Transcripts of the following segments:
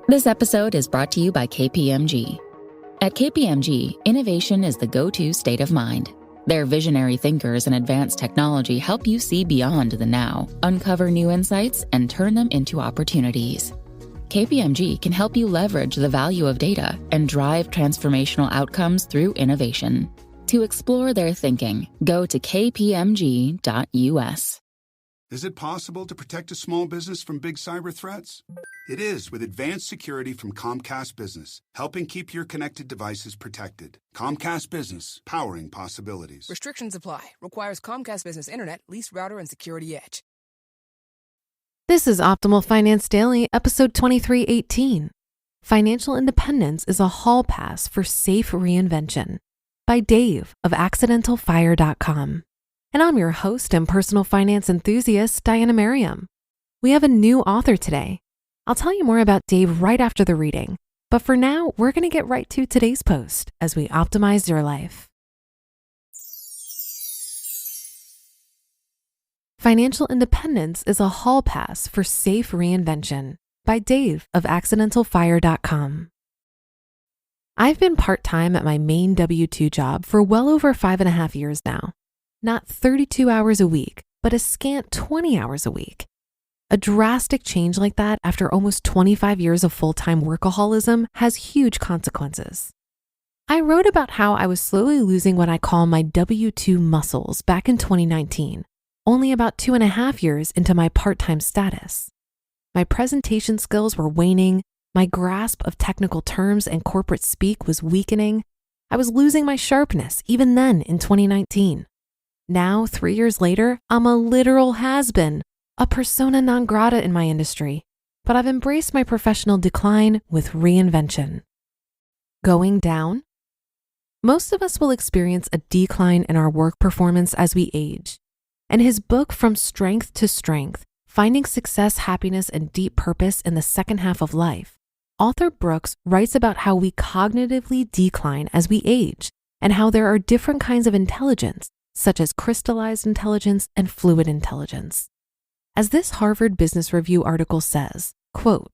This episode is brought to you by KPMG. At KPMG, innovation is the go-to state of mind. Their visionary thinkers and advanced technology help you see beyond the now, uncover new insights, and turn them into opportunities. KPMG can help you leverage the value of data and drive transformational outcomes through innovation. To explore their thinking, go to kpmg.us. Is it possible to protect a small business from big cyber threats? It is with advanced security from Comcast Business, helping keep your connected devices protected. Comcast Business, powering possibilities. Restrictions apply. Requires Comcast Business Internet, lease router, and security edge. This is Optimal Finance Daily, episode 2318. Financial Independence is a hall pass for safe reinvention by Dave of accidentalfire.com. And I'm your host and personal finance enthusiast, Diana Merriam. We have a new author today. I'll tell you more about Dave right after the reading. But for now, we're going to get right to today's post as we optimize your life. Financial Independence is a hall pass for safe reinvention by Dave of accidentalfire.com. I've been part-time at my main W-2 job for well over 5.5 years now. Not 32 hours a week, but a scant 20 hours a week. A drastic change like that after almost 25 years of full-time workaholism has huge consequences. I wrote about how I was slowly losing what I call my W-2 muscles back in 2019, only about 2.5 years into my part-time status. My presentation skills were waning, my grasp of technical terms and corporate speak was weakening. I was losing my sharpness even then in 2019. Now, 3 years later, I'm a literal has-been, a persona non grata in my industry, but I've embraced my professional decline with reinvention. Going down? Most of us will experience a decline in our work performance as we age. And his book, From Strength to Strength, Finding Success, Happiness, and Deep Purpose in the Second Half of Life, author Brooks writes about how we cognitively decline as we age and how there are different kinds of intelligence, such as crystallized intelligence and fluid intelligence. As this Harvard Business Review article says, quote,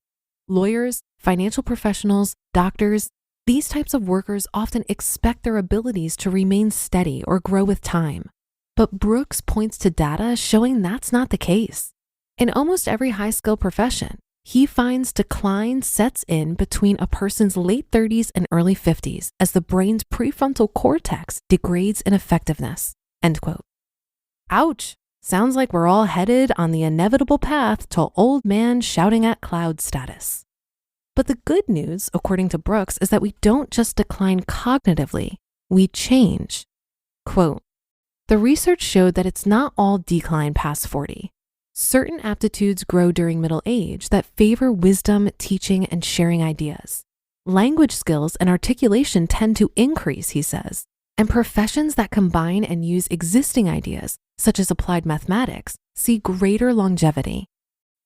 lawyers, financial professionals, doctors, these types of workers often expect their abilities to remain steady or grow with time. But Brooks points to data showing that's not the case. In almost every high-skill profession, he finds decline sets in between a person's late 30s and early 50s as the brain's prefrontal cortex degrades in effectiveness. End quote. Ouch! Sounds like we're all headed on the inevitable path to old man shouting at cloud status. But the good news, according to Brooks, is that we don't just decline cognitively, we change. Quote, the research showed that it's not all decline past 40. Certain aptitudes grow during middle age that favor wisdom, teaching, and sharing ideas. Language skills and articulation tend to increase, he says. And professions that combine and use existing ideas, such as applied mathematics, see greater longevity.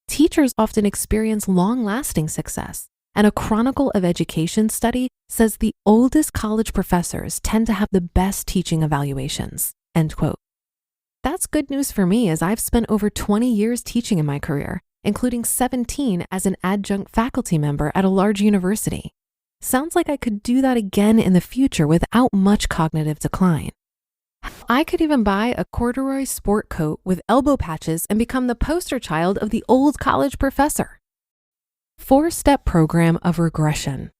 Teachers often experience long-lasting success, and a Chronicle of Education study says the oldest college professors tend to have the best teaching evaluations, end quote. That's good news for me as I've spent over 20 years teaching in my career, including 17 as an adjunct faculty member at a large university. Sounds like I could do that again in the future without much cognitive decline. I could even buy a corduroy sport coat with elbow patches and become the poster child of the old college professor. 4-step program of regression.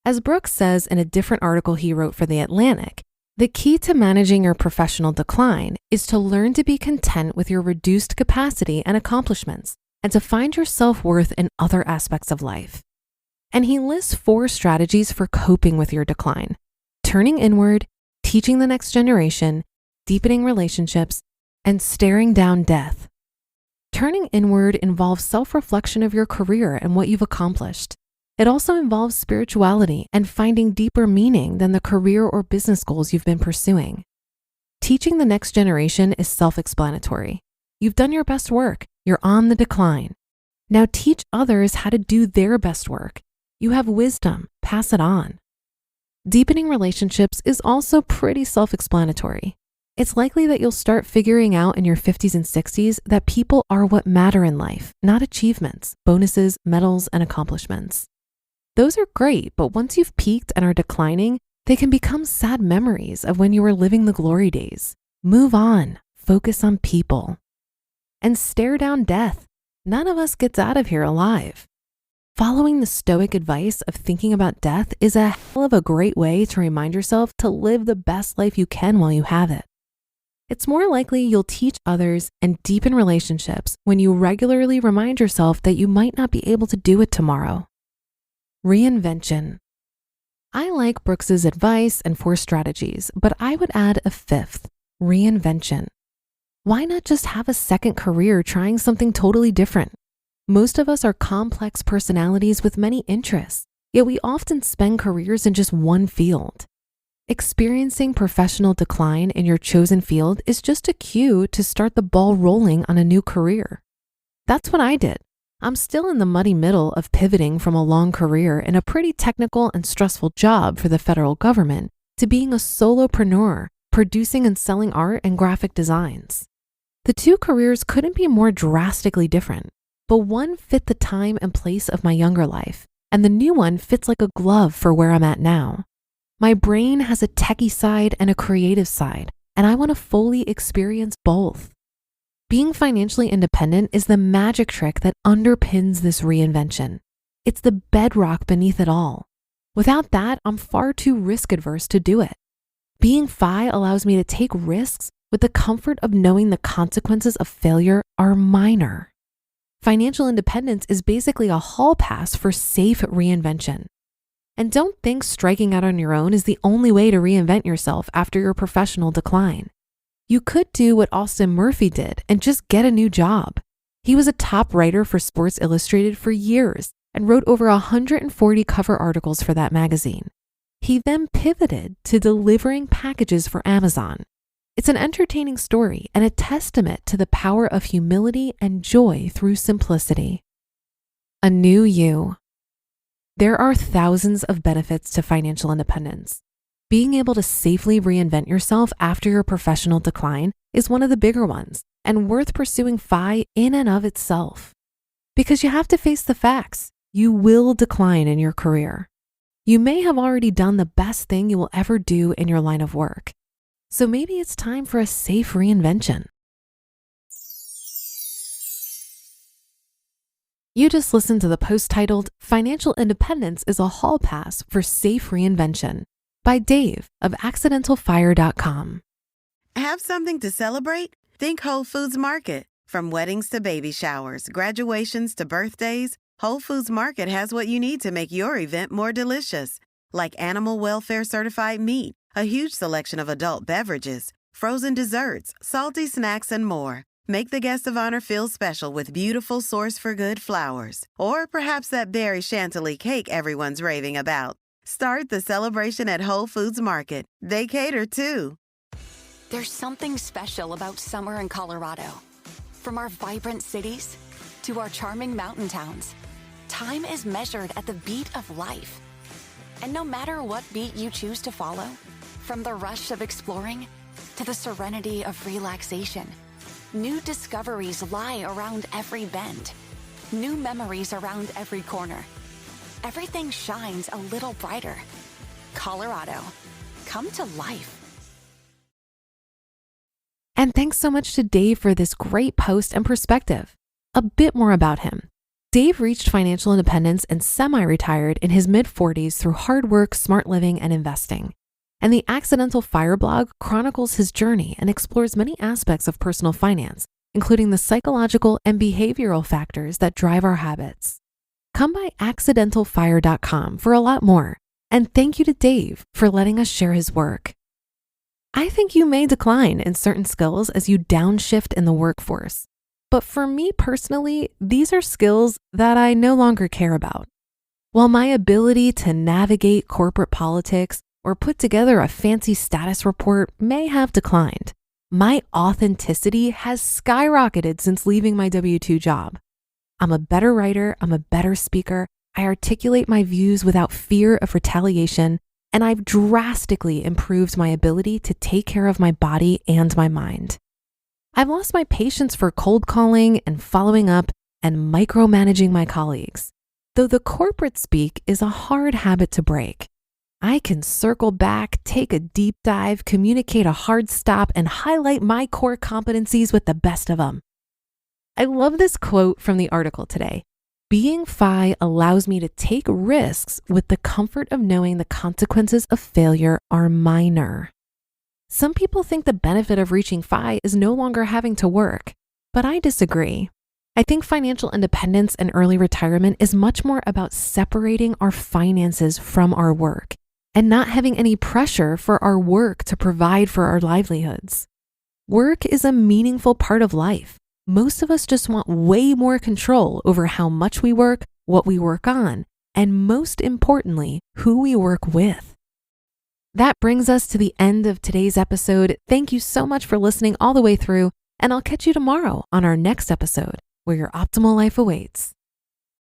As Brooks says in a different article he wrote for The Atlantic, the key to managing your professional decline is to learn to be content with your reduced capacity and accomplishments and to find your self-worth in other aspects of life. And he lists 4 strategies for coping with your decline: turning inward, teaching the next generation, deepening relationships, and staring down death. Turning inward involves self-reflection of your career and what you've accomplished. It also involves spirituality and finding deeper meaning than the career or business goals you've been pursuing. Teaching the next generation is self-explanatory. You've done your best work. You're on the decline. Now teach others how to do their best work. You have wisdom, pass it on. Deepening relationships is also pretty self-explanatory. it's likely that you'll start figuring out in your 50s and 60s that people are what matter in life, not achievements, bonuses, medals, and accomplishments. Those are great, but once you've peaked and are declining, they can become sad memories of when you were living the glory days. Move on, focus on people. And stare down death. None of us gets out of here alive. Following the Stoic advice of thinking about death is a hell of a great way to remind yourself to live the best life you can while you have it. It's more likely you'll teach others and deepen relationships when you regularly remind yourself that you might not be able to do it tomorrow. Reinvention. I like Brooks's advice and 4 strategies, but I would add a 5th, reinvention. Why not just have a second career trying something totally different? Most of us are complex personalities with many interests, yet we often spend careers in just one field. Experiencing professional decline in your chosen field is just a cue to start the ball rolling on a new career. That's what I did. I'm still in the muddy middle of pivoting from a long career in a pretty technical and stressful job for the federal government to being a solopreneur, producing and selling art and graphic designs. The 2 careers couldn't be more drastically different, but one fit the time and place of my younger life, and the new one fits like a glove for where I'm at now. My brain has a techie side and a creative side, and I want to fully experience both. Being financially independent is the magic trick that underpins this reinvention. It's the bedrock beneath it all. Without that, I'm far too risk adverse to do it. Being F.I.R.E allows me to take risks with the comfort of knowing the consequences of failure are minor. Financial independence is basically a hall pass for safe reinvention. And don't think striking out on your own is the only way to reinvent yourself after your professional decline. You could do what Austin Murphy did and just get a new job. He was a top writer for Sports Illustrated for years and wrote over 140 cover articles for that magazine. He then pivoted to delivering packages for Amazon. It's an entertaining story and a testament to the power of humility and joy through simplicity. A new you. There are thousands of benefits to financial independence. Being able to safely reinvent yourself after your professional decline is one of the bigger ones and worth pursuing F.I.R.E in and of itself. Because you have to face the facts. You will decline in your career. You may have already done the best thing you will ever do in your line of work. So maybe it's time for a safe reinvention. You just listened to the post titled Financial Independence is a Hall Pass for Safe Reinvention by Dave of accidentalfire.com. Have something to celebrate? Think Whole Foods Market. From weddings to baby showers, graduations to birthdays, Whole Foods Market has what you need to make your event more delicious. Like animal welfare certified meat, a huge selection of adult beverages, frozen desserts, salty snacks, and more. Make the guest of honor feel special with beautiful Source for Good flowers. Or perhaps that berry chantilly cake everyone's raving about. Start the celebration at Whole Foods Market. They cater too. There's something special about summer in Colorado. From our vibrant cities to our charming mountain towns, time is measured at the beat of life. And no matter what beat you choose to follow, from the rush of exploring to the serenity of relaxation, new discoveries lie around every bend. New memories around every corner. Everything shines a little brighter. Colorado, come to life. And thanks so much to Dave for this great post and perspective. A bit more about him. Dave reached financial independence and semi-retired in his mid-40s through hard work, smart living, and investing. And the Accidental F.I.R.E blog chronicles his journey and explores many aspects of personal finance, including the psychological and behavioral factors that drive our habits. Come by accidentalfire.com for a lot more. And thank you to Dave for letting us share his work. I think you may decline in certain skills as you downshift in the workforce. But for me personally, these are skills that I no longer care about. While my ability to navigate corporate politics or put together a fancy status report may have declined, my authenticity has skyrocketed since leaving my W-2 job. I'm a better writer, I'm a better speaker, I articulate my views without fear of retaliation, and I've drastically improved my ability to take care of my body and my mind. I've lost my patience for cold calling and following up and micromanaging my colleagues. Though the corporate speak is a hard habit to break, I can circle back, take a deep dive, communicate a hard stop, and highlight my core competencies with the best of them. I love this quote from the article today. Being F.I.R.E allows me to take risks with the comfort of knowing the consequences of failure are minor. Some people think the benefit of reaching F.I.R.E is no longer having to work, but I disagree. I think financial independence and early retirement is much more about separating our finances from our work and not having any pressure for our work to provide for our livelihoods. Work is a meaningful part of life. Most of us just want way more control over how much we work, what we work on, and most importantly, who we work with. That brings us to the end of today's episode. Thank you so much for listening all the way through, and I'll catch you tomorrow on our next episode, where your optimal life awaits.